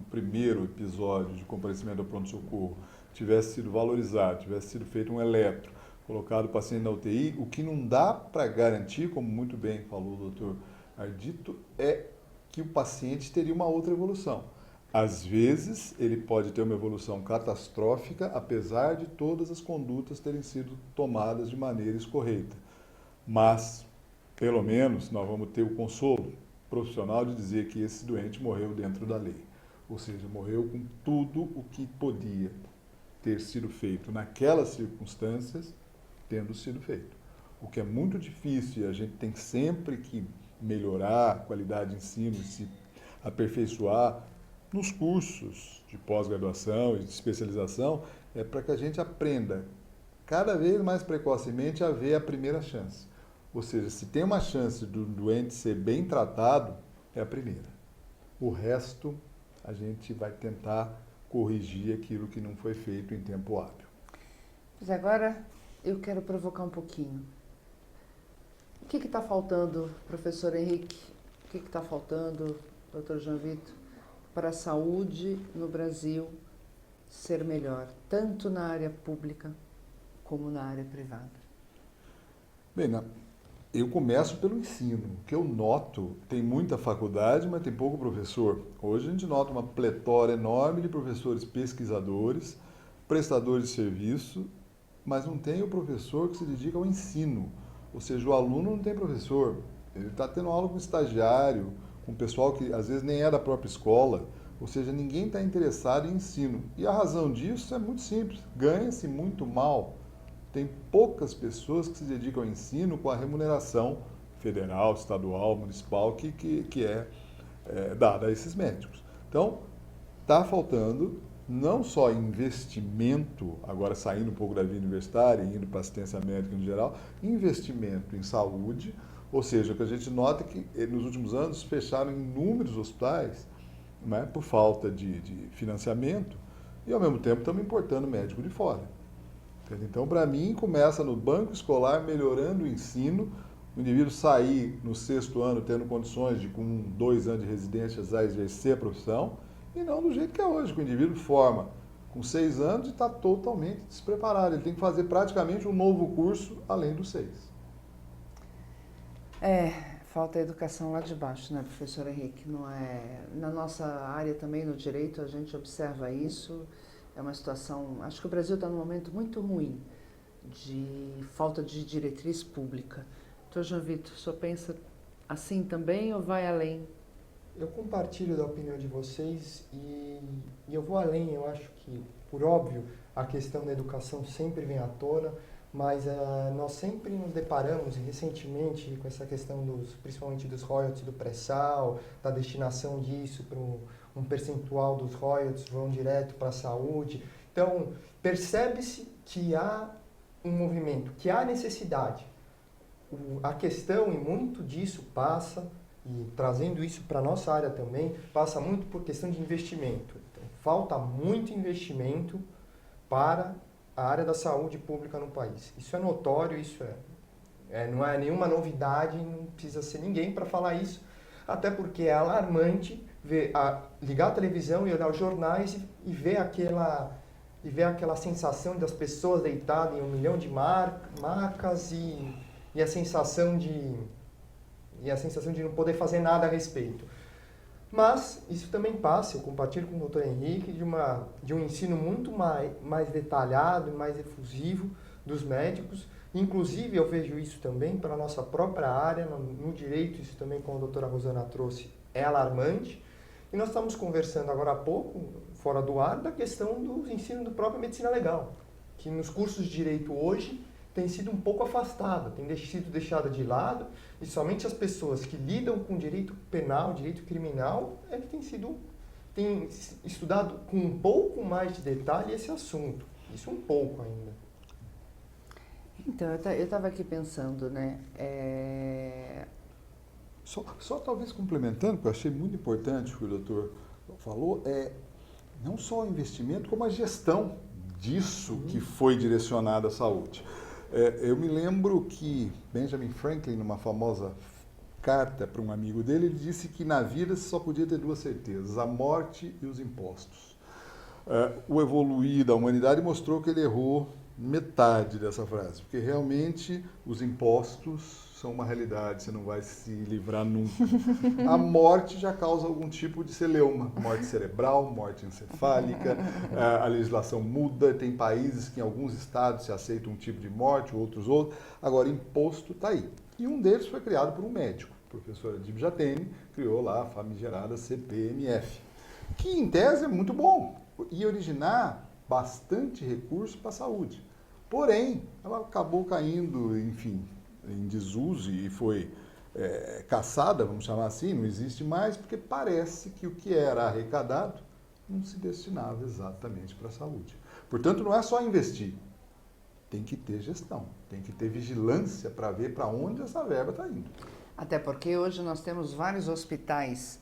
S2: primeiro episódio de comparecimento ao pronto-socorro tivesse sido valorizado, tivesse sido feito um eletro, colocado o paciente na UTI, o que não dá para garantir, como muito bem falou o doutor Ardito, é que o paciente teria uma outra evolução. Às vezes, ele pode ter uma evolução catastrófica, apesar de todas as condutas terem sido tomadas de maneira escorreita. Mas, pelo menos, nós vamos ter o consolo profissional de dizer que esse doente morreu dentro da lei. Ou seja, morreu com tudo o que podia ter sido feito naquelas circunstâncias, tendo sido feito. O que é muito difícil, e a gente tem sempre que melhorar a qualidade de ensino, se aperfeiçoar nos cursos de pós-graduação e de especialização, é para que a gente aprenda cada vez mais precocemente haver a primeira chance. Ou seja, se tem uma chance do doente ser bem tratado, é a primeira. O resto, a gente vai tentar corrigir aquilo que não foi feito em tempo hábil.
S1: Mas agora eu quero provocar um pouquinho. O que está faltando, professor Henrique? O que está faltando, doutor João Vitor, para a saúde no Brasil ser melhor, tanto na área pública como na área privada?
S2: Bem, eu começo pelo ensino. O que eu noto, tem muita faculdade, mas tem pouco professor. Hoje a gente nota uma pletora enorme de professores pesquisadores, prestadores de serviço, mas não tem o professor que se dedica ao ensino. Ou seja, o aluno não tem professor. Ele está tendo aula com estagiário, com pessoal que às vezes nem é da própria escola. Ou seja, ninguém está interessado em ensino. E a razão disso é muito simples. Ganha-se muito mal. Tem poucas pessoas que se dedicam ao ensino com a remuneração federal, estadual, municipal que é dada a esses médicos. Então, está faltando não só investimento, agora saindo um pouco da vida universitária e indo para assistência médica no geral, investimento em saúde, ou seja, o que a gente nota é que nos últimos anos fecharam inúmeros hospitais, né, por falta de financiamento e ao mesmo tempo estamos importando médico de fora. Então, para mim, começa no banco escolar, melhorando o ensino, o indivíduo sair no 6º ano tendo condições de, com 2 anos de residência, já exercer a profissão, e não do jeito que é hoje, que o indivíduo forma com 6 anos e está totalmente despreparado. Ele tem que fazer praticamente um novo curso além dos 6.
S1: Falta educação lá de baixo, né, professor Henrique? Não é... Na nossa área também, no direito, a gente observa isso. É uma situação... Acho que o Brasil está num momento muito ruim de falta de diretriz pública. Doutor João Vitor, o senhor pensa assim também ou vai além?
S3: Eu compartilho da opinião de vocês e eu vou além. Eu acho que, por óbvio, a questão da educação sempre vem à tona, mas nós sempre nos deparamos recentemente com essa questão principalmente dos royalties do pré-sal, da destinação disso para um percentual dos royalties vão direto para a saúde. Então, percebe-se que há um movimento, que há necessidade. A questão, e muito disso passa, e trazendo isso para a nossa área também, passa muito por questão de investimento. Então, falta muito investimento para a área da saúde pública no país. Isso é notório, isso não é nenhuma novidade, não precisa ser ninguém para falar isso, até porque é alarmante ligar a televisão e olhar os jornais e ver aquela sensação das pessoas deitadas em 1 milhão de macas e a sensação de não poder fazer nada a respeito. Mas isso também passa, eu compartilho com o Dr. Henrique, de um ensino muito mais detalhado e mais efusivo dos médicos. Inclusive, eu vejo isso também para a nossa própria área, no direito, isso também, como a doutora Rosana trouxe, é alarmante. E nós estamos conversando agora há pouco, fora do ar, da questão do ensino da própria medicina legal, que nos cursos de direito hoje tem sido um pouco afastada, tem sido deixada de lado, e somente as pessoas que lidam com direito penal, direito criminal, é que têm estudado com um pouco mais de detalhe esse assunto. Isso um pouco ainda.
S1: Então, eu estava aqui pensando, né?
S2: Só talvez complementando, porque eu achei muito importante o que o doutor falou, não só o investimento, como a gestão disso que foi direcionado à saúde. Eu me lembro que Benjamin Franklin, numa famosa carta para um amigo dele, ele disse que na vida se só podia ter 2 certezas, a morte e os impostos. O evoluir da humanidade mostrou que ele errou metade dessa frase, porque realmente os impostos são uma realidade, você não vai se livrar nunca. A morte já causa algum tipo de celeuma, morte cerebral, morte encefálica, a legislação muda, tem países que em alguns estados se aceita um tipo de morte, outros. Agora, imposto está aí. E um deles foi criado por um médico, o professor Adib Jatene, criou lá a famigerada CPMF, que em tese é muito bom, e originar bastante recurso para a saúde. Porém, ela acabou caindo, enfim, em desuso e foi caçada, vamos chamar assim, não existe mais, porque parece que o que era arrecadado não se destinava exatamente para a saúde. Portanto, não é só investir, tem que ter gestão, tem que ter vigilância para ver para onde essa verba está indo.
S1: Até porque hoje nós temos vários hospitais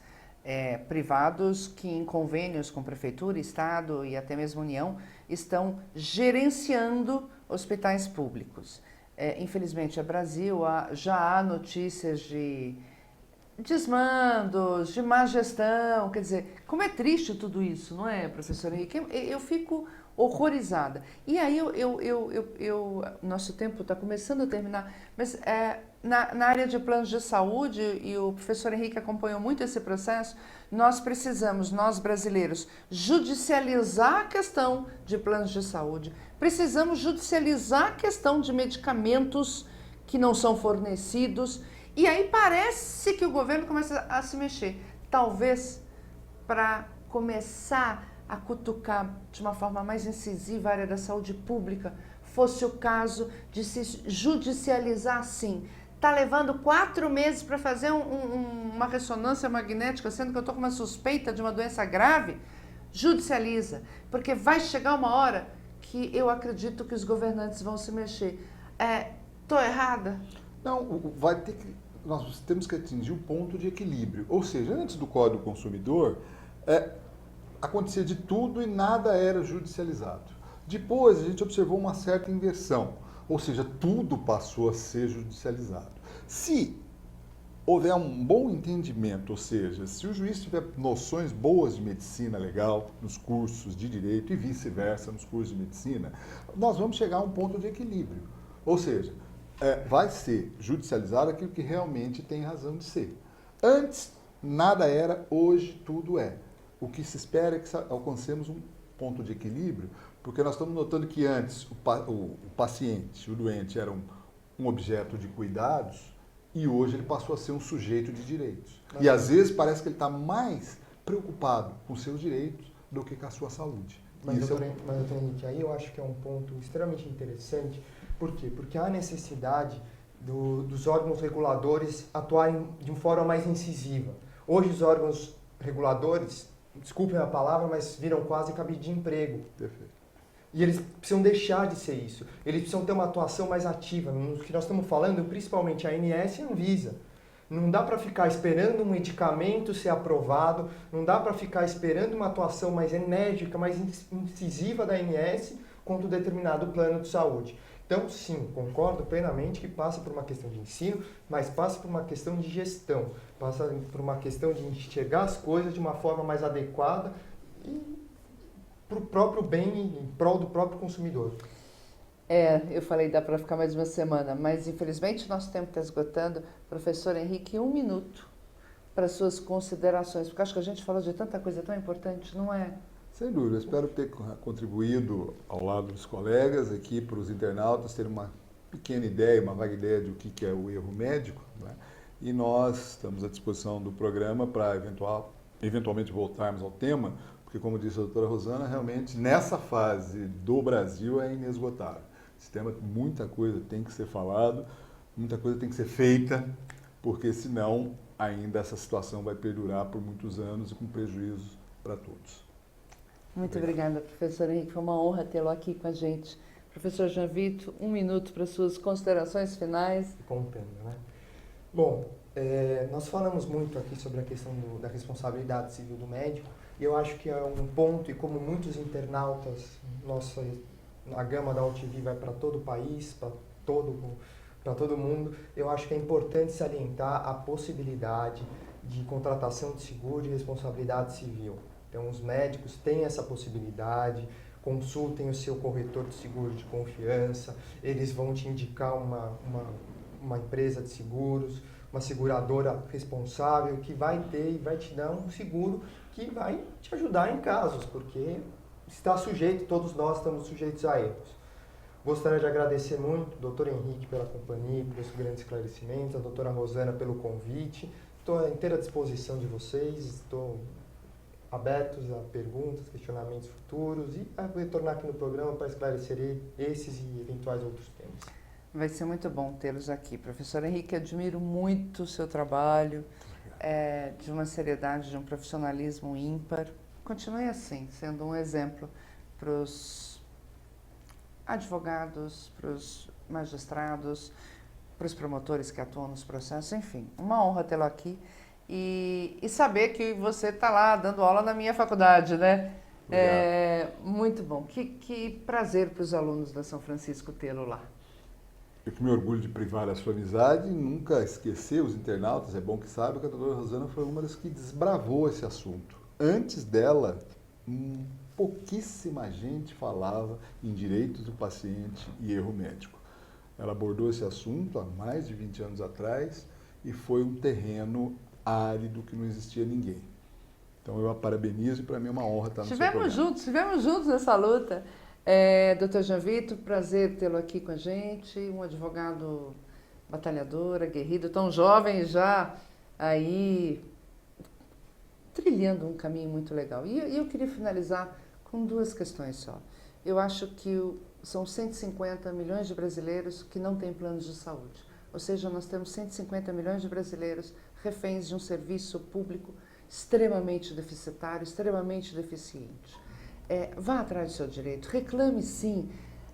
S1: privados que, em convênios com Prefeitura, Estado e até mesmo União, estão gerenciando hospitais públicos. Infelizmente, no Brasil já há notícias de desmandos, de má gestão. Quer dizer, como é triste tudo isso, não é, professor Henrique? Eu fico horrorizada. E aí, nosso tempo está começando a terminar, mas na área de planos de saúde, e o professor Henrique acompanhou muito esse processo, nós precisamos, nós brasileiros, judicializar a questão de planos de saúde, precisamos judicializar a questão de medicamentos que não são fornecidos, e aí parece que o governo começa a se mexer. Talvez para começar a cutucar de uma forma mais incisiva a área da saúde pública, fosse o caso de se judicializar, sim. Está levando 4 meses para fazer uma ressonância magnética, sendo que eu estou com uma suspeita de uma doença grave, judicializa, porque vai chegar uma hora que eu acredito que os governantes vão se mexer. Estou errada?
S2: Não, nós temos que atingir um ponto de equilíbrio. Ou seja, antes do Código do Consumidor, acontecia de tudo e nada era judicializado. Depois a gente observou uma certa inversão, ou seja, tudo passou a ser judicializado. Se houver um bom entendimento, ou seja, se o juiz tiver noções boas de medicina legal nos cursos de direito e vice-versa nos cursos de medicina, nós vamos chegar a um ponto de equilíbrio. Ou seja, vai ser judicializado aquilo que realmente tem razão de ser. Antes, nada era, hoje tudo é. O que se espera é que alcancemos um ponto de equilíbrio, porque nós estamos notando que antes o paciente, o doente, era um objeto de cuidados e hoje ele passou a ser um sujeito de direitos. E às vezes parece que ele está mais preocupado com seus direitos do que com a sua saúde.
S3: Mas, doutor Henrique, aí eu acho que é um ponto extremamente interessante. Por quê? Porque há necessidade dos órgãos reguladores atuarem de uma forma mais incisiva. Hoje os órgãos reguladores, desculpem a palavra, mas viram quase cabide de emprego.
S2: Perfeito.
S3: E eles precisam deixar de ser isso. Eles precisam ter uma atuação mais ativa. No que nós estamos falando, principalmente a ANS e a Anvisa. Não dá para ficar esperando um medicamento ser aprovado, não dá para ficar esperando uma atuação mais enérgica, mais incisiva da ANS contra um determinado plano de saúde. Então, sim, concordo plenamente que passa por uma questão de ensino, mas passa por uma questão de gestão, passa por uma questão de enxergar as coisas de uma forma mais adequada e para o próprio bem, em prol do próprio consumidor.
S1: Eu falei, dá para ficar mais uma semana, mas infelizmente nosso tempo está esgotando. Professor Henrique, 1 minuto para suas considerações, porque acho que a gente falou de tanta coisa tão importante, não é?
S2: Sem dúvida, espero ter contribuído ao lado dos colegas aqui para os internautas terem uma pequena ideia, uma vaga ideia do que é o erro médico, né? E nós estamos à disposição do programa para eventualmente voltarmos ao tema, porque como disse a doutora Rosana, realmente nessa fase do Brasil é inesgotável. Esse tema, muita coisa tem que ser falado, muita coisa tem que ser feita, porque senão ainda essa situação vai perdurar por muitos anos e com prejuízo para todos.
S1: Muito obrigada, professor Henrique. Foi uma honra tê-lo aqui com a gente. Professor Jean Vito, 1 minuto para suas considerações finais.
S3: Contando, né? Bom, nós falamos muito aqui sobre a questão da responsabilidade civil do médico, e eu acho que é um ponto, e como muitos internautas, a gama da UTV vai para todo o país, para todo mundo, eu acho que é importante salientar a possibilidade de contratação de seguro de responsabilidade civil. Então, os médicos têm essa possibilidade, consultem o seu corretor de seguro de confiança, eles vão te indicar uma empresa de seguros, uma seguradora responsável que vai ter e vai te dar um seguro que vai te ajudar em casos, porque está sujeito, todos nós estamos sujeitos a erros. Gostaria de agradecer muito ao doutor Henrique pela companhia, pelos grandes esclarecimentos, a doutora Rosana pelo convite. Estou à inteira disposição de vocês, estou abertos a perguntas, questionamentos futuros e a retornar aqui no programa para esclarecer esses e eventuais outros temas.
S1: Vai ser muito bom tê-los aqui. Professor Henrique, admiro muito o seu trabalho, de uma seriedade, de um profissionalismo ímpar. Continue assim, sendo um exemplo para advogados, para os magistrados, para os promotores que atuam nos processos, enfim, uma honra tê-lo aqui e saber que você está lá dando aula na minha faculdade, né? Muito bom. Que prazer para os alunos da São Francisco tê-lo lá.
S2: Eu que me orgulho de privar a sua amizade e nunca esquecer os internautas, é bom que saibam que a doutora Rosana foi uma das que desbravou esse assunto. Antes dela, pouquíssima gente falava em direitos do paciente e erro médico. Ela abordou esse assunto há mais de 20 anos atrás e foi um terreno árido que não existia ninguém. Então eu a parabenizo e para mim é uma honra estar no seu programa.
S1: Estivemos juntos nessa luta. Dr. Jean Vitor, prazer tê-lo aqui com a gente, um advogado batalhador, aguerrido, tão jovem já aí trilhando um caminho muito legal. E eu queria finalizar com duas questões só. Eu acho que são 150 milhões de brasileiros que não têm planos de saúde. Ou seja, nós temos 150 milhões de brasileiros reféns de um serviço público extremamente deficitário, extremamente deficiente. Vá atrás do seu direito, reclame sim,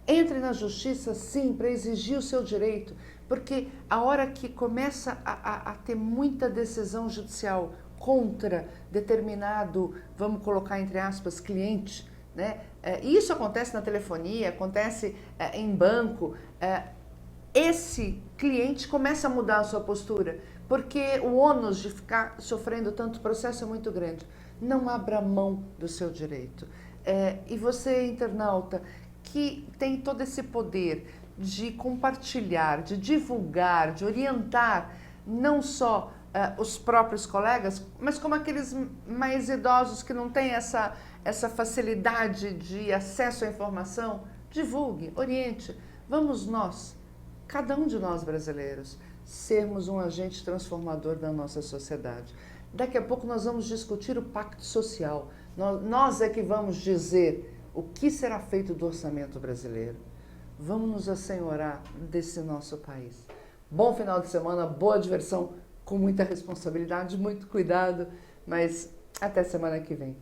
S1: entre na justiça sim, para exigir o seu direito, porque a hora que começa a ter muita decisão judicial contra determinado, vamos colocar entre aspas, cliente, né? E isso acontece na telefonia, acontece em banco, esse cliente começa a mudar a sua postura, porque o ônus de ficar sofrendo tanto processo é muito grande. Não abra mão do seu direito. E você, internauta, que tem todo esse poder de compartilhar, de divulgar, de orientar, não só os próprios colegas, mas como aqueles mais idosos que não têm essa facilidade de acesso à informação, divulgue, oriente. Vamos nós, cada um de nós brasileiros, sermos um agente transformador da nossa sociedade. Daqui a pouco nós vamos discutir o pacto social. Nós é que vamos dizer o que será feito do orçamento brasileiro. Vamos nos assenhorar desse nosso país. Bom final de semana, boa diversão, com muita responsabilidade, muito cuidado, mas até semana que vem.